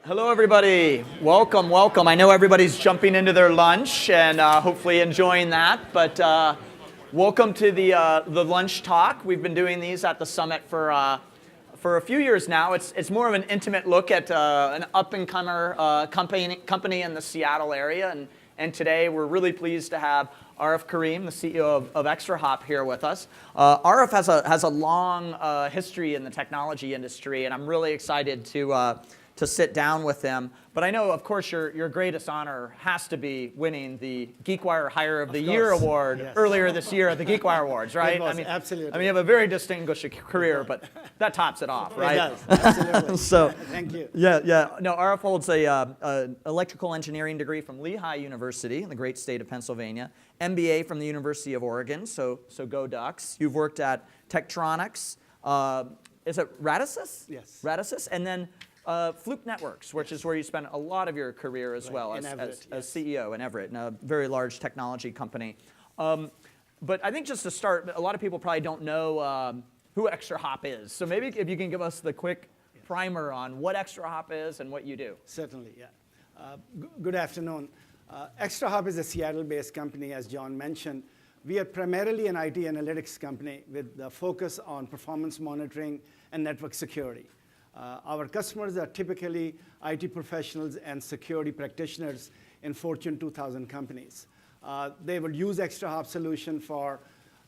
Hello, everybody. Welcome, welcome. I know everybody's jumping into their lunch and hopefully enjoying that, but welcome to the lunch talk. We've been doing these at the summit for a few years now. It's more of an intimate look at an up-and-comer company in the Seattle area, and today we're really pleased to have Arif Kareem, the CEO of ExtraHop, here with us. Arif has a long history in the technology industry, and I'm really excited to sit down with him. But I know, of course, your greatest honor has to be winning the GeekWire Hire of the Year award earlier this year at the GeekWire Awards, right? Absolutely. I mean, you have a very distinguished career, but that tops it off, right? It does, absolutely. So, thank you. Yeah. No, Arif holds a electrical engineering degree from Lehigh University in the great state of Pennsylvania, MBA from the University of Oregon, so go Ducks. You've worked at Tektronix, is it Radisys? Yes. Radisys, and then Fluke Networks, which is where you spent a lot of your career as well as CEO in Everett, in a very large technology company. But I think just to start, a lot of people probably don't know who ExtraHop is. So maybe if you can give us the quick primer on what ExtraHop is and what you do. Certainly, yeah. Good afternoon. ExtraHop is a Seattle-based company, as John mentioned. We are primarily an IT analytics company with the focus on performance monitoring and network security. Our customers are typically IT professionals and security practitioners in Fortune 2000 companies. They will use ExtraHop solution for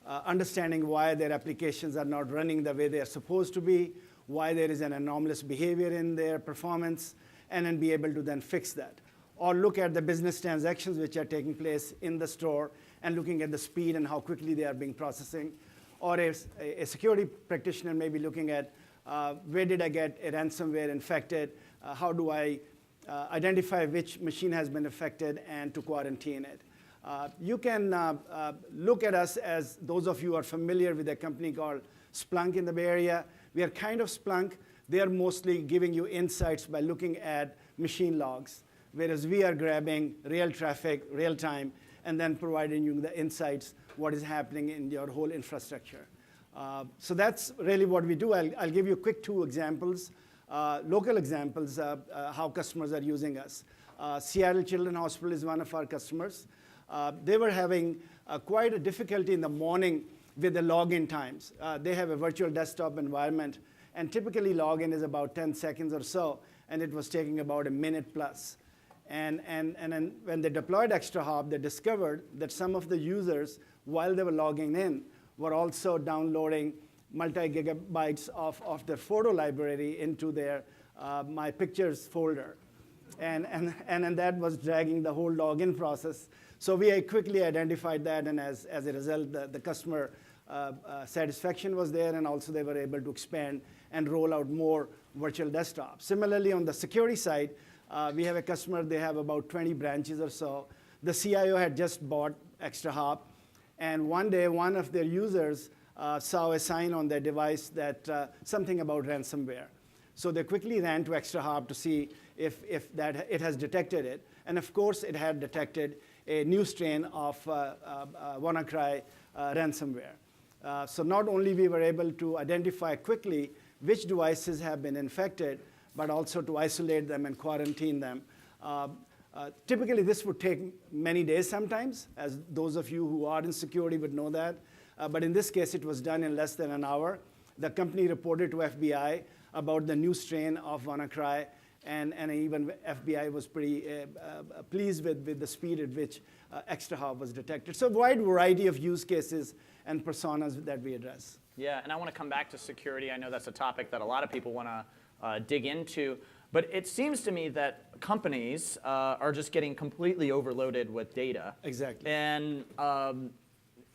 understanding why their applications are not running the way they are supposed to be, why there is an anomalous behavior in their performance, and then be able to then fix that. Or look at the business transactions which are taking place in the store and looking at the speed and how quickly they are being processing. Or a security practitioner may be looking at where did I get a ransomware infected? How do I identify which machine has been affected and to quarantine it? You can look at us as those of you who are familiar with a company called Splunk in the Bay Area. We are kind of Splunk. They are mostly giving you insights by looking at machine logs, whereas we are grabbing real traffic, real time, and then providing you the insights, what is happening in your whole infrastructure. So that's really what we do. I'll give you quick two examples, local examples of how customers are using us. Seattle Children's Hospital is one of our customers. They were having quite a difficulty in the morning with the login times. They have a virtual desktop environment, and typically login is about 10 seconds or so, and it was taking about a minute plus. And then when they deployed ExtraHop, they discovered that some of the users, while they were logging in, were also downloading multi-gigabytes of their photo library into their My Pictures folder. And that was dragging the whole login process. So we quickly identified that, and as a result, the customer satisfaction was there, and also they were able to expand and roll out more virtual desktops. Similarly, on the security side, we have a customer, they have about 20 branches or so. The CIO had just bought ExtraHop, and one day, one of their users saw a sign on their device that something about ransomware. So they quickly ran to ExtraHop to see if it has detected it. And of course, it had detected a new strain of WannaCry ransomware. So not only we were able to identify quickly which devices have been infected, but also to isolate them and quarantine them. Typically, this would take many days sometimes, as those of you who are in security would know that. But in this case, it was done in less than an hour. The company reported to FBI about the new strain of WannaCry, and even FBI was pretty pleased with the speed at which ExtraHop was detected. So a wide variety of use cases and personas that we address. Yeah, and I want to come back to security. I know that's a topic that a lot of people want to dig into. But it seems to me that companies are just getting completely overloaded with data. Exactly. And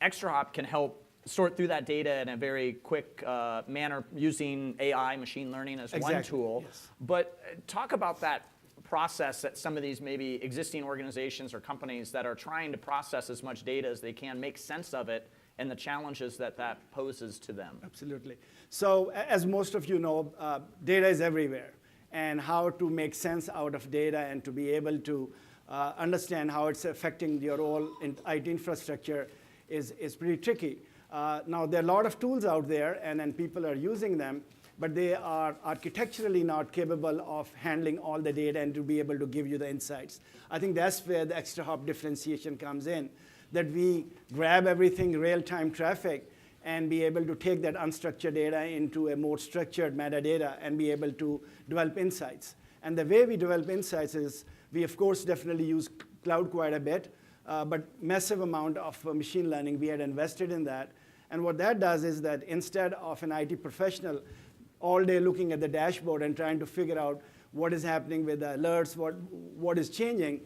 ExtraHop can help sort through that data in a very quick manner using AI, machine learning as one tool. Yes. But talk about that process that some of these maybe existing organizations or companies that are trying to process as much data as they can, make sense of it, and the challenges that poses to them. Absolutely. So as most of you know, data is everywhere. And how to make sense out of data and to be able to understand how it's affecting your whole IT infrastructure is pretty tricky. Now, there are a lot of tools out there, and then people are using them. but they are architecturally not capable of handling all the data and to be able to give you the insights. I think that's where the ExtraHop differentiation comes in, that we grab everything real-time traffic and be able to take that unstructured data into a more structured metadata and be able to develop insights. And the way we develop insights is we, of course, definitely use cloud quite a bit, but massive amount of machine learning, we had invested in that. And what that does is that instead of an IT professional all day looking at the dashboard and trying to figure out what is happening with the alerts, what is changing,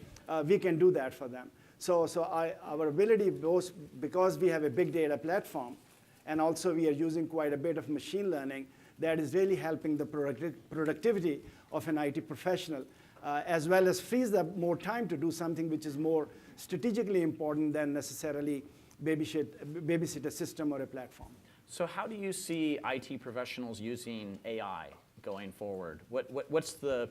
we can do that for them. So our ability, both because we have a big data platform, and also we are using quite a bit of machine learning, that is really helping the productivity of an IT professional, as well as frees up more time to do something which is more strategically important than necessarily babysit a system or a platform. So how do you see IT professionals using AI going forward? What's the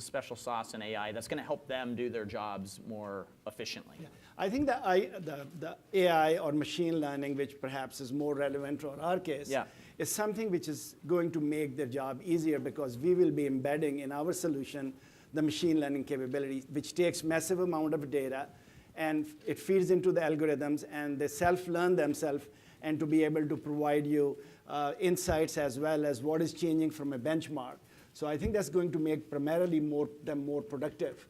special sauce in AI that's going to help them do their jobs more efficiently? Yeah. I think the AI or machine learning, which perhaps is more relevant for our case, is something which is going to make their job easier, because we will be embedding in our solution the machine learning capability, which takes massive amount of data, and it feeds into the algorithms, and they self-learn themselves, and to be able to provide you insights as well as what is changing from a benchmark. So I think that's going to make primarily them more productive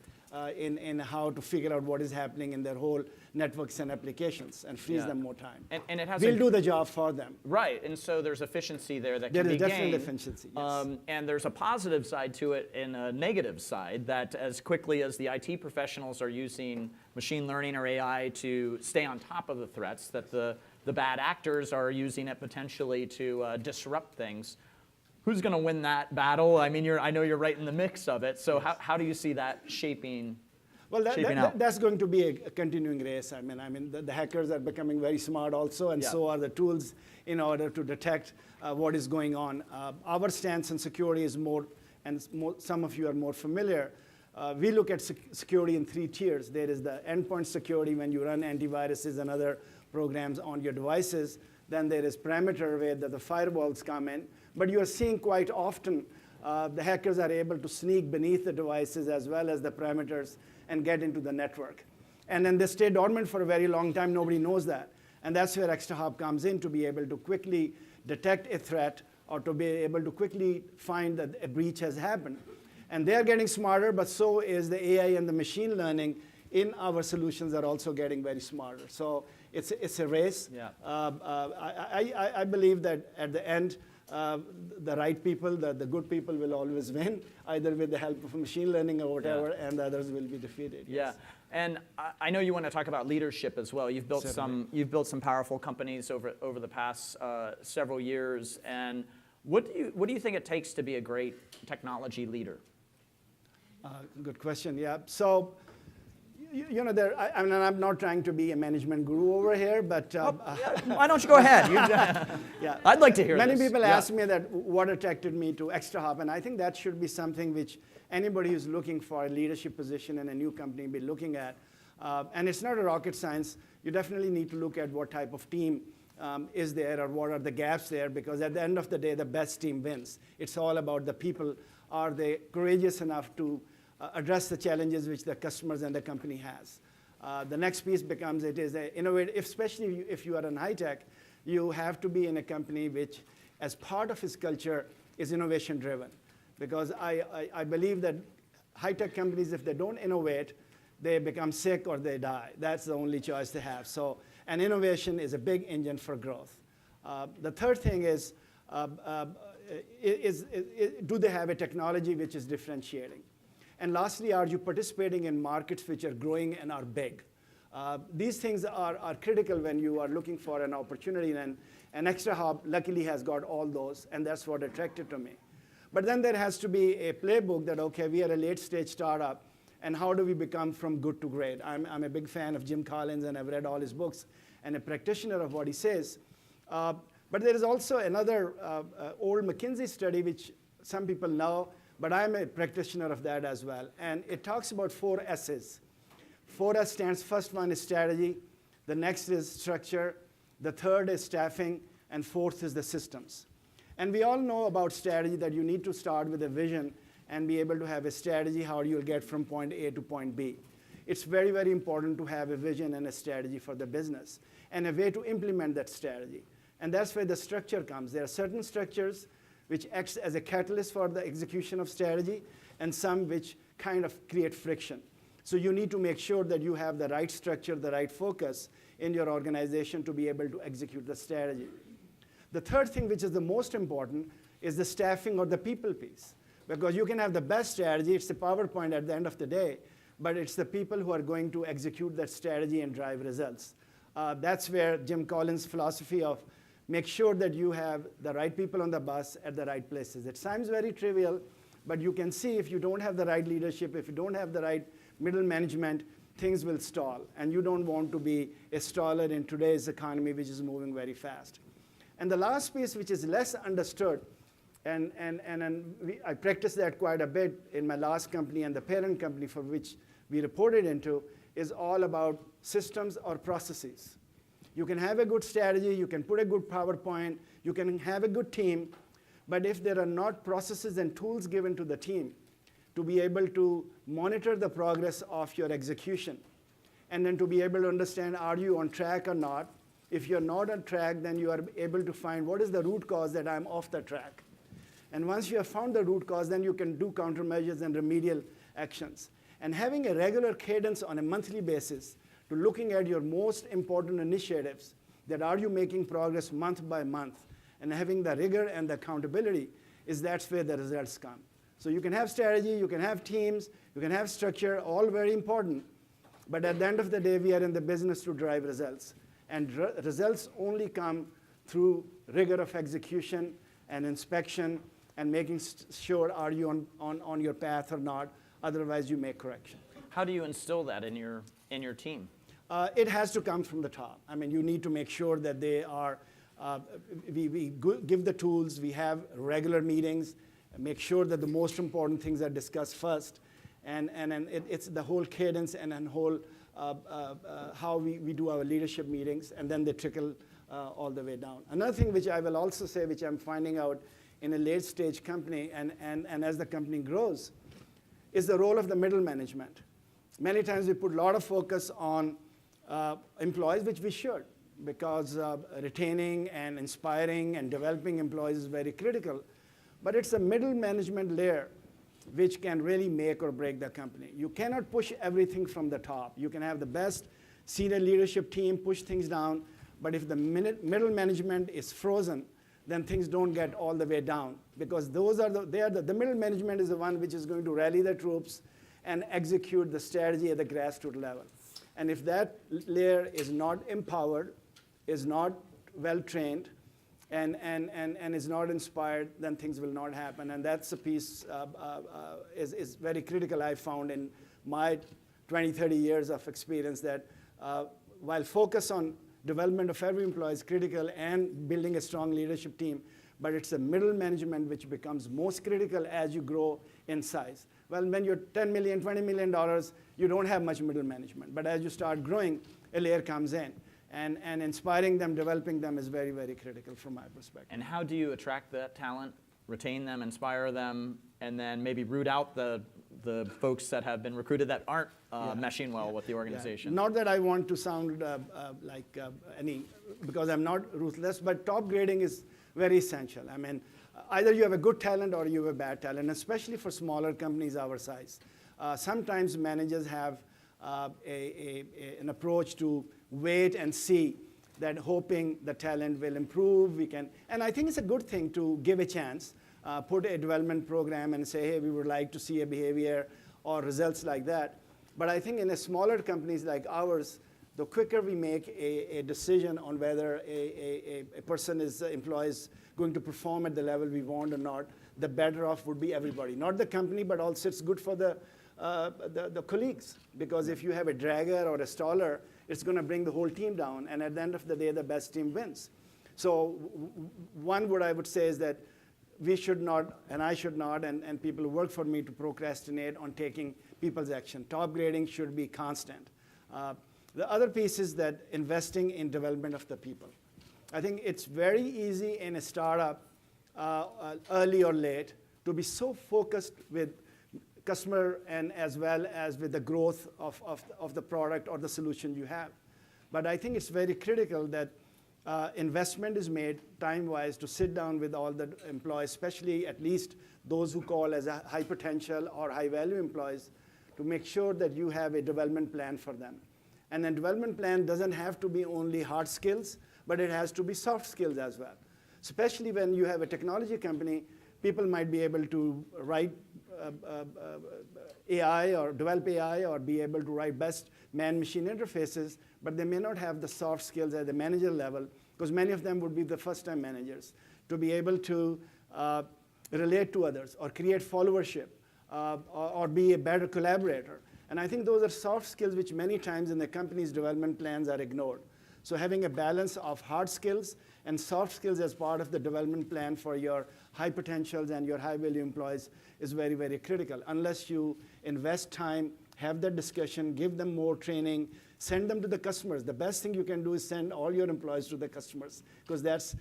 in how to figure out what is happening in their whole networks and applications, and frees them more time. And it has we'll do the job for them. Right, and so there's efficiency there that can be gained. There is definitely efficiency, yes. And there's a positive side to it and a negative side, that as quickly as the IT professionals are using machine learning or AI to stay on top of the threats, that the bad actors are using it potentially to disrupt things. Who's going to win that battle? I mean, I know you're right in the mix of it. So how do you see that shaping? Well, that's going to be a continuing race. I mean, the hackers are becoming very smart also, and so are the tools in order to detect what is going on. Our stance on security is more, and some of you are more familiar. We look at security in 3 tiers. There is the endpoint security when you run antiviruses and other programs on your devices. Then there is perimeter, where the firewalls come in. But you are seeing quite often the hackers are able to sneak beneath the devices as well as the parameters and get into the network. And then they stay dormant for a very long time. Nobody knows that. And that's where ExtraHop comes in, to be able to quickly detect a threat, or to be able to quickly find that a breach has happened. And they're getting smarter, but so is the AI and the machine learning in our solutions are also getting very smarter. So it's a race. Yeah. I believe that at the end, the right people, the good people will always win, either with the help of machine learning or whatever, and the others will be defeated. Yes. Yeah, and I know you want to talk about leadership as well. You've built some powerful companies over the past several years. And what do you think it takes to be a great technology leader? Good question. Yeah. So, you know, I mean, I'm not trying to be a management guru over here, but why don't you go ahead? Yeah, I'd like to hear Many this. people ask me that what attracted me to ExtraHop, and I think that should be something which anybody who's looking for a leadership position in a new company be looking at. And it's not a rocket science. You definitely need to look at what type of team is there, or what are the gaps there, because at the end of the day, the best team wins. It's all about the people. Are they courageous enough to address the challenges which the customers and the company has? The next piece becomes, it is innovative, especially if you are in high tech, you have to be in a company which, as part of its culture, is innovation driven. Because I believe that high tech companies, if they don't innovate, they become sick or they die. That's the only choice they have. So, and innovation is a big engine for growth. The third thing is, do they have a technology which is differentiating? And lastly, are you participating in markets which are growing and are big? These things are critical when you are looking for an opportunity, and ExtraHop luckily has got all those, and that's what attracted to me. But then there has to be a playbook that, okay, we are a late stage startup, and how do we become from good to great? I'm a big fan of Jim Collins, and I've read all his books, and a practitioner of what he says. But there is also another old McKinsey study, which some people know, but I'm a practitioner of that as well. And it talks about 4 S's. 4S stands, first one is strategy, the next is structure, the third is staffing, and fourth is the systems. And we all know about strategy that you need to start with a vision and be able to have a strategy how you'll get from point A to point B. It's very, very important to have a vision and a strategy for the business and a way to implement that strategy. And that's where the structure comes. There are certain structures which acts as a catalyst for the execution of strategy and some which kind of create friction. So you need to make sure that you have the right structure, the right focus in your organization to be able to execute the strategy. The third thing, which is the most important, is the staffing or the people piece. Because you can have the best strategy, it's a PowerPoint at the end of the day, but it's the people who are going to execute that strategy and drive results. That's where Jim Collins' philosophy of make sure that you have the right people on the bus at the right places. It sounds very trivial, but you can see if you don't have the right leadership, if you don't have the right middle management, things will stall. And you don't want to be a staller in today's economy, which is moving very fast. And the last piece, which is less understood, and I practiced that quite a bit in my last company and the parent company for which we reported into, is all about systems or processes. You can have a good strategy, you can put a good PowerPoint, you can have a good team, but if there are not processes and tools given to the team to be able to monitor the progress of your execution, and then to be able to understand, are you on track or not? If you're not on track, then you are able to find what is the root cause that I'm off the track. And once you have found the root cause, then you can do countermeasures and remedial actions. And having a regular cadence on a monthly basis to looking at your most important initiatives, that are you making progress month by month, and having the rigor and the accountability, that's where the results come. So you can have strategy, you can have teams, you can have structure, all very important. But at the end of the day, we are in the business to drive results. And results only come through rigor of execution and inspection and making sure are you on your path or not. Otherwise, you make correction. How do you instill that in your team? It has to come from the top. I mean, you need to make sure that they are, we give the tools, we have regular meetings, make sure that the most important things are discussed first. And it's the whole cadence and then whole how we do our leadership meetings, and then they trickle all the way down. Another thing which I will also say, which I'm finding out in a late stage company and as the company grows, is the role of the middle management. Many times we put a lot of focus on employees, which we should, because retaining and inspiring and developing employees is very critical. But it's the middle management layer which can really make or break the company. You cannot push everything from the top. You can have the best senior leadership team push things down, but if the middle management is frozen, then things don't get all the way down, because those are the middle management is the one which is going to rally the troops and execute the strategy at the grassroots level. And if that layer is not empowered, is not well trained, and is not inspired, then things will not happen. And that's a piece is very critical, I found in my 20, 30 years of experience, that while focus on development of every employee is critical and building a strong leadership team, but it's the middle management which becomes most critical as you grow in size. Well, when you're $10 million, $20 million, you don't have much middle management. But as you start growing, a layer comes in. And inspiring them, developing them is very, very critical from my perspective. And how do you attract that talent, retain them, inspire them, and then maybe root out the folks that have been recruited that aren't meshing well with the organization? Not that I want to sound because I'm not ruthless, but top grading is very essential. I mean, either you have a good talent or you have a bad talent, especially for smaller companies our size. Sometimes managers have an approach to wait and see, that hoping the talent will improve. And I think it's a good thing to give a chance, put a development program and say, hey, we would like to see a behavior or results like that. But I think in a smaller companies like ours, the quicker we make a decision on whether a employee is going to perform at the level we want or not, the better off would be everybody. Not the company, but also it's good for the colleagues. Because if you have a dragger or a staller, it's going to bring the whole team down. And at the end of the day, the best team wins. So one word I would say is that we should not, and I should not, and people who work for me to procrastinate on taking people's action. Top grading should be constant. The other piece is that investing in development of the people. I think it's very easy in a startup early or late, to be so focused with customer and as well as with the growth of the product or the solution you have. But I think it's very critical that investment is made time-wise to sit down with all the employees, especially at least those who call as a high potential or high value employees, to make sure that you have a development plan for them. And a development plan doesn't have to be only hard skills, but it has to be soft skills as well. Especially when you have a technology company, people might be able to write AI or develop AI or be able to write best man-machine interfaces, but they may not have the soft skills at the manager level, because many of them would be the first-time managers, to be able to relate to others or create followership or be a better collaborator. And I think those are soft skills which many times in the company's development plans are ignored. So having a balance of hard skills and soft skills as part of the development plan for your high potentials and your high value employees is very, very critical. Unless you invest time, have that discussion, give them more training, send them to the customers. The best thing you can do is send all your employees to the customers, because that's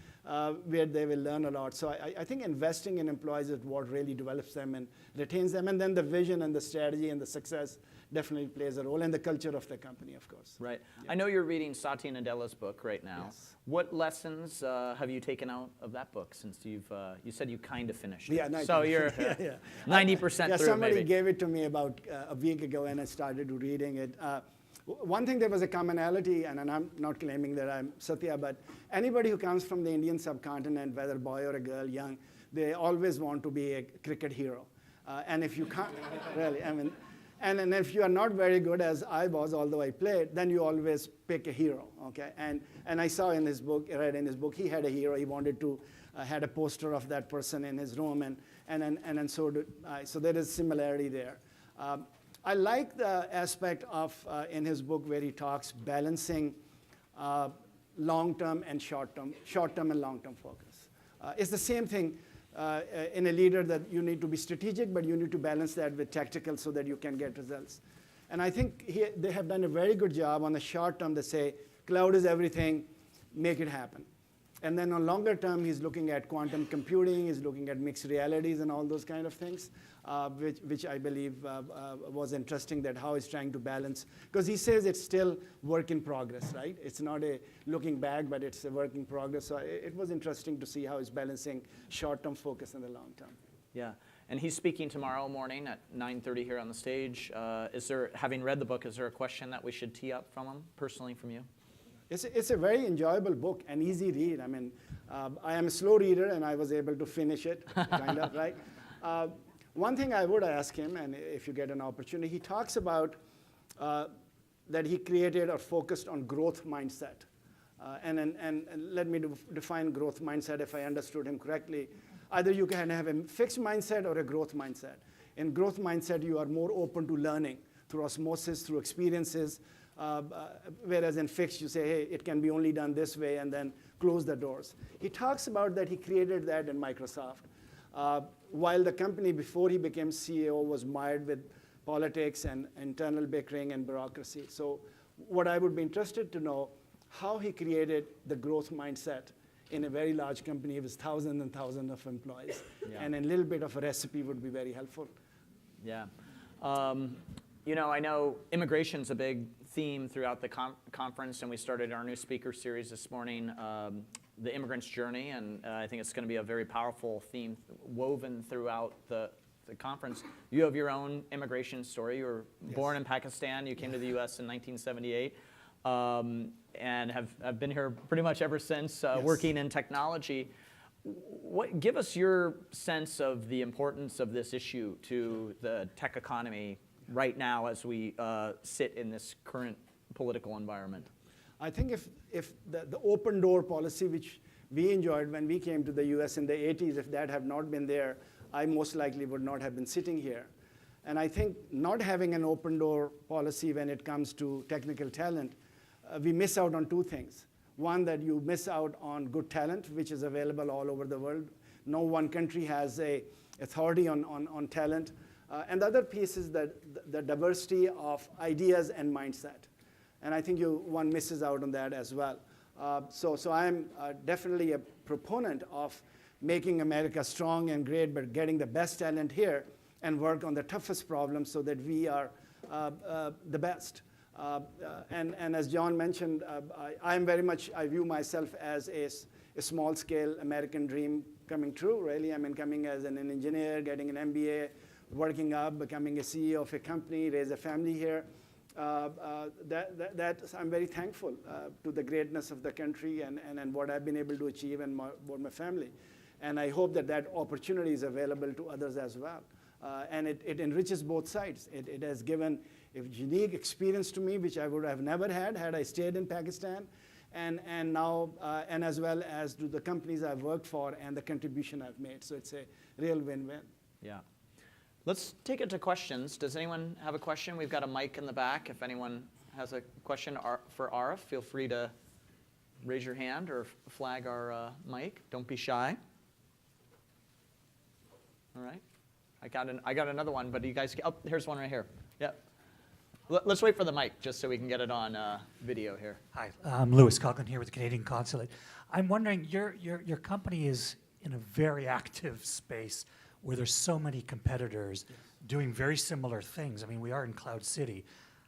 where they will learn a lot. So I think investing in employees is what really develops them and retains them. And then the vision and the strategy and the success definitely plays a role, and the culture of the company, of course. Right. Yeah. I know you're reading Satya Nadella's book right now. Yes. What lessons have you taken out of that book since you said you kind of finished it? Yeah, 90%. So you're 90% through, somebody maybe. gave it to me about a week ago, and I started reading it. One thing, there was a commonality, and I'm not claiming that I'm Satya, but anybody who comes from the Indian subcontinent, whether boy or a girl, young, they always want to be a cricket hero. And if you can't, really, I mean, and if you are not very good, as I was, although I played, then you always pick a hero, okay? And I saw in his book, read in his book, he had a hero. He wanted to, had a poster of that person in his room, and so did I. So there is similarity there. I like the aspect of, in his book, where he talks balancing long-term and short-term and long-term focus. It's the same thing in a leader, that you need to be strategic, but you need to balance that with tactical so that you can get results. And I think they have done a very good job on the short term. They say, cloud is everything, make it happen. And then on longer term, he's looking at quantum computing, he's looking at mixed realities and all those kind of things, which I believe was interesting, that how he's trying to balance. Because he says it's still work in progress, right? It's not a looking back, but it's a work in progress. So it was interesting to see how he's balancing short-term focus and the long term. Yeah, and he's speaking tomorrow morning at 9:30 here on the stage. Having read the book, is there a question that we should tee up from him, personally from you? It's a very enjoyable book and easy read. I mean, I am a slow reader, and I was able to finish it, kind of, right? One thing I would ask him, and if you get an opportunity, he talks about that he created or focused on growth mindset. And let me define growth mindset if I understood him correctly. Either you can have a fixed mindset or a growth mindset. In growth mindset, you are more open to learning through osmosis, through experiences, whereas in fixed, you say, hey, it can be only done this way, and then close the doors. He talks about that he created that in Microsoft. While the company, before he became CEO, was mired with politics and internal bickering and bureaucracy. So what I would be interested to know, how he created the growth mindset in a very large company with thousands and thousands of employees. Yeah. And a little bit of a recipe would be very helpful. Yeah. You know, I know immigration's a big theme throughout the conference, and we started our new speaker series this morning, The Immigrant's Journey, and I think it's going to be a very powerful theme woven throughout the conference. You have your own immigration story. You were born in Pakistan. You came to the U.S. in 1978, and have been here pretty much ever since, working in technology. Give us your sense of the importance of this issue to the tech economy right now as we sit in this current political environment. I think if the open door policy, which we enjoyed when we came to the US in the 80s, if that had not been there, I most likely would not have been sitting here. And I think not having an open door policy when it comes to technical talent, we miss out on two things. One, that you miss out on good talent, which is available all over the world. No one country has a authority on talent. And the other piece is that the diversity of ideas and mindset. And I think one misses out on that as well. So I'm definitely a proponent of making America strong and great, but getting the best talent here and work on the toughest problems so that we are the best. And as John mentioned, I view myself as a small-scale American dream coming true, really. I mean, coming as an engineer, getting an MBA, working up, becoming a CEO of a company, raise a family here. I'm very thankful to the greatness of the country and what I've been able to achieve and what my family. And I hope that opportunity is available to others as well. And it enriches both sides. It has given a unique experience to me, which I would have never had I stayed in Pakistan, and now, and as well as to the companies I've worked for and the contribution I've made. So it's a real win-win. Yeah. Let's take it to questions. Does anyone have a question? We've got a mic in the back. If anyone has a question for Arif, feel free to raise your hand or flag our mic. Don't be shy. All right. I got another one, but you guys, oh, here's one right here. Yep. Let's wait for the mic just so we can get it on video here. Hi, I'm Lewis Coughlin here with the Canadian Consulate. I'm wondering, your company is in a very active space where there's so many competitors doing very similar things. I mean, we are in Cloud City.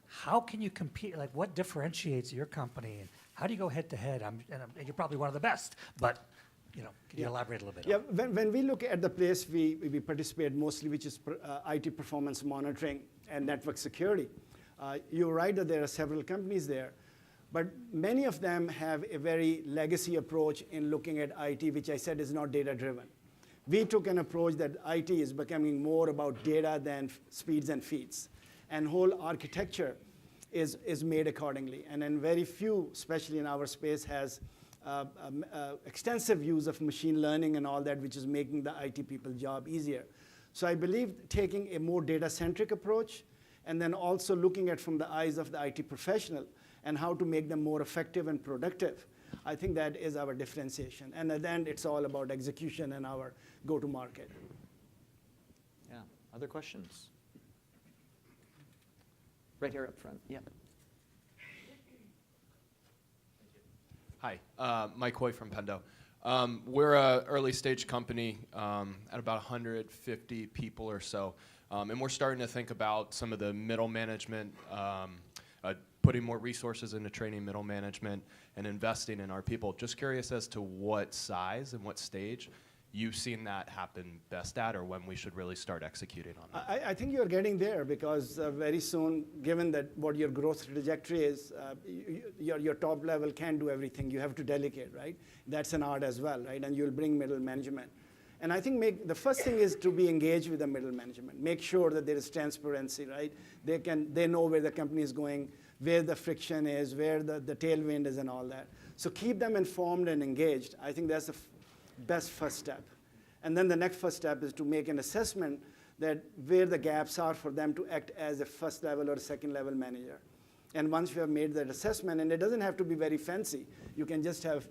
How can you compete? Like, what differentiates your company? And how do you go head to head? And you're probably one of the best, but can you elaborate a little bit? Yeah, when we look at the place we participate mostly, which is IT performance monitoring and network security, you're right that there are several companies there, but many of them have a very legacy approach in looking at IT, which I said is not data-driven. We took an approach that IT is becoming more about data than speeds and feeds, and whole architecture is made accordingly. And then very few, especially in our space, has extensive use of machine learning and all that, which is making the IT people's job easier. So I believe taking a more data-centric approach and then also looking at from the eyes of the IT professional and how to make them more effective and productive, I think that is our differentiation. And at the end, it's all about execution and our go-to-market. Yeah. Other questions? Right here up front. Yeah. Hi, Mike Hoy from Pendo. We're an early stage company at about 150 people or so, and we're starting to think about some of the middle management, putting more resources into training middle management and investing in our people. Just curious as to what size and what stage you've seen that happen best at, or when we should really start executing on that. I think you're getting there because very soon, given that what your growth trajectory is, your top level can't do everything. You have to delegate, right? That's an art as well, right? And you'll bring middle management. And I think the first thing is to be engaged with the middle management. Make sure that there is transparency, right? They know where the company is going, where the friction is, where the tailwind is and all that. So keep them informed and engaged. I think that's the best first step. And then the next first step is to make an assessment that where the gaps are for them to act as a first level or second level manager. And once you have made that assessment, and it doesn't have to be very fancy, you can just have,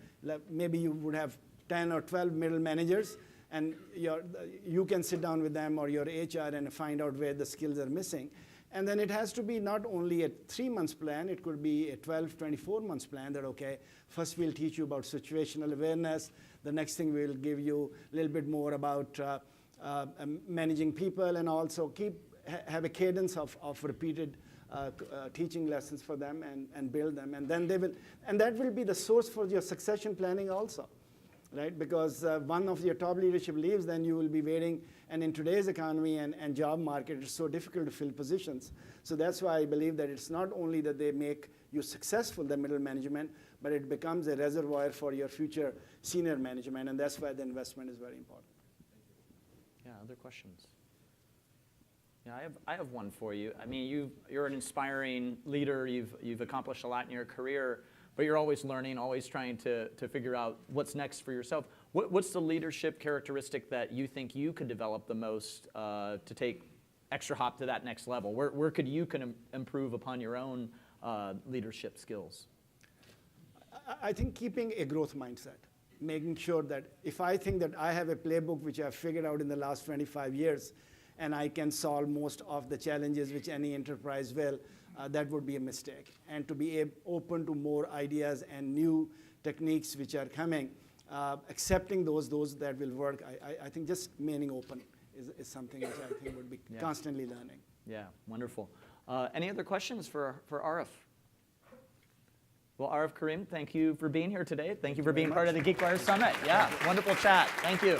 maybe you would have 10 or 12 middle managers, and you can sit down with them or your HR and find out where the skills are missing. And then it has to be not only a 3-month plan, it could be a 12, 24 months plan that, okay, first we'll teach you about situational awareness. The next thing we'll give you a little bit more about managing people, and also have a cadence of repeated teaching lessons for them and build them. And then that will be the source for your succession planning also, right? Because one of your top leadership leaves, then you will be waiting. And in today's economy and job market, it's so difficult to fill positions. So that's why I believe that it's not only that they make you successful, the middle management, but it becomes a reservoir for your future senior management. And that's why the investment is very important. Yeah, other questions? Yeah, I have one for you. I mean, you're an inspiring leader. You've accomplished a lot in your career, but you're always learning, always trying to figure out what's next for yourself. What's the leadership characteristic that you think you could develop the most to take ExtraHop to that next level? Where could you improve upon your own leadership skills? I think keeping a growth mindset, making sure that if I think that I have a playbook which I've figured out in the last 25 years, and I can solve most of the challenges which any enterprise will, that would be a mistake. And to be open to more ideas and new techniques which are coming, accepting those that will work. I think just remaining open is something which I think would be constantly learning. Yeah, wonderful. Any other questions for Arif? Well, Arif Kareem, thank you for being here today. Thank you for being part of the GeekWire Summit. Yeah, wonderful chat. Thank you.